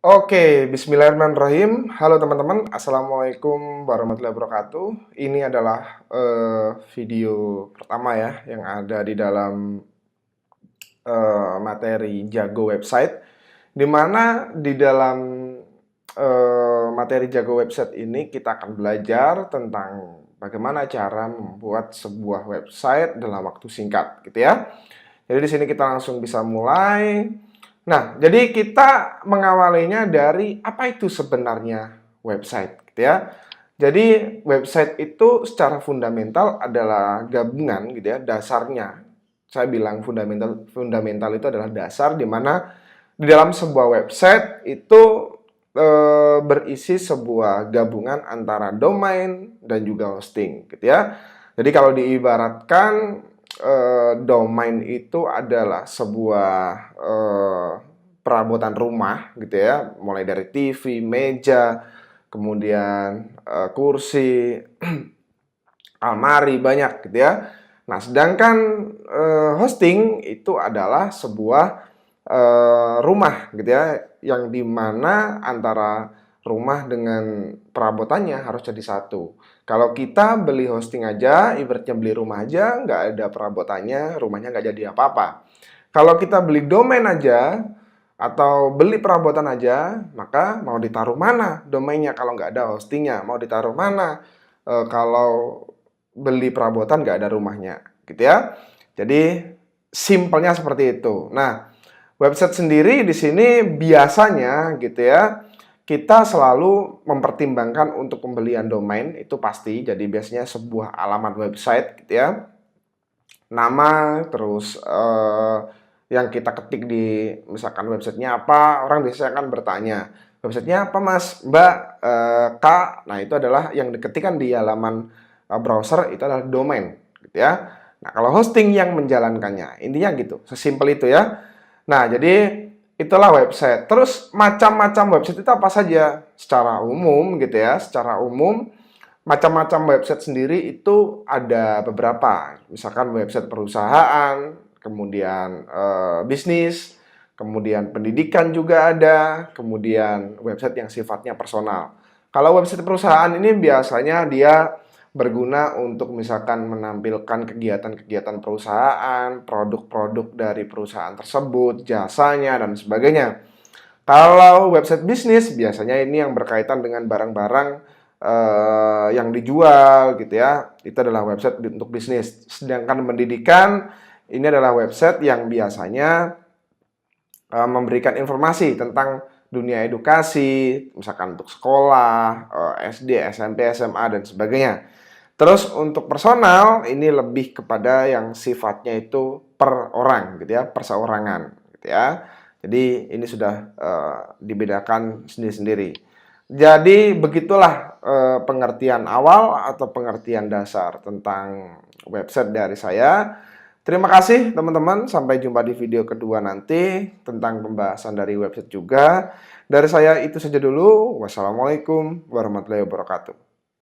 Oke, bismillahirrahmanirrahim. Halo teman-teman, assalamualaikum warahmatullahi wabarakatuh. Ini adalah video pertama ya yang ada di dalam materi Jago Website, di mana di dalam materi Jago Website ini kita akan belajar tentang bagaimana cara membuat sebuah website dalam waktu singkat, gitu ya. Jadi di sini kita langsung bisa mulai. Nah, jadi kita mengawalinya dari apa itu sebenarnya website, gitu ya. Jadi website itu secara fundamental adalah gabungan, gitu ya, dasarnya. Saya bilang fundamental itu adalah dasar di mana di dalam sebuah website itu berisi sebuah gabungan antara domain dan juga hosting, gitu ya. Jadi kalau diibaratkan domain itu adalah sebuah perabotan rumah gitu ya, mulai dari TV, meja, kemudian kursi, almari, banyak gitu ya. Nah, sedangkan hosting itu adalah sebuah rumah gitu ya, yang dimana antara rumah dengan perabotannya harus jadi satu. Kalau kita beli hosting aja, ibaratnya beli rumah aja, nggak ada perabotannya, rumahnya nggak jadi apa-apa. Kalau kita beli domain aja, atau beli perabotan aja, maka mau ditaruh mana domainnya kalau nggak ada hostingnya? Mau ditaruh mana kalau beli perabotan nggak ada rumahnya, gitu ya. Jadi simpelnya seperti itu. Nah, website sendiri di sini biasanya gitu ya, kita selalu mempertimbangkan untuk pembelian domain itu pasti. Jadi biasanya sebuah alamat website gitu ya, nama, terus yang kita ketik di misalkan websitenya apa, orang biasanya akan bertanya, websitenya apa mas, mbak, kak. Nah, itu adalah yang diketikkan di halaman browser, itu adalah domain gitu ya. Nah, kalau hosting yang menjalankannya, intinya gitu, sesimpel itu ya. Nah, jadi itulah website. Terus macam-macam website itu apa saja? Secara umum gitu ya, secara umum macam-macam website sendiri itu ada beberapa. Misalkan website perusahaan, kemudian bisnis, kemudian pendidikan juga ada, kemudian website yang sifatnya personal. Kalau website perusahaan ini biasanya dia berguna untuk misalkan menampilkan kegiatan-kegiatan perusahaan, produk-produk dari perusahaan tersebut, jasanya, dan sebagainya. Kalau website bisnis, biasanya ini yang berkaitan dengan barang-barang yang dijual gitu ya. Itu adalah website untuk bisnis. Sedangkan pendidikan, ini adalah website yang biasanya memberikan informasi tentang dunia edukasi, misalkan untuk sekolah, SD, SMP, SMA, dan sebagainya. Terus untuk personal, ini lebih kepada yang sifatnya itu per orang gitu ya, perseorangan gitu ya. Jadi ini sudah dibedakan sendiri-sendiri. Jadi begitulah pengertian awal atau pengertian dasar tentang website dari saya. Terima kasih teman-teman, sampai jumpa di video kedua nanti tentang pembahasan dari website juga. Dari saya itu saja dulu. Wassalamualaikum warahmatullahi wabarakatuh.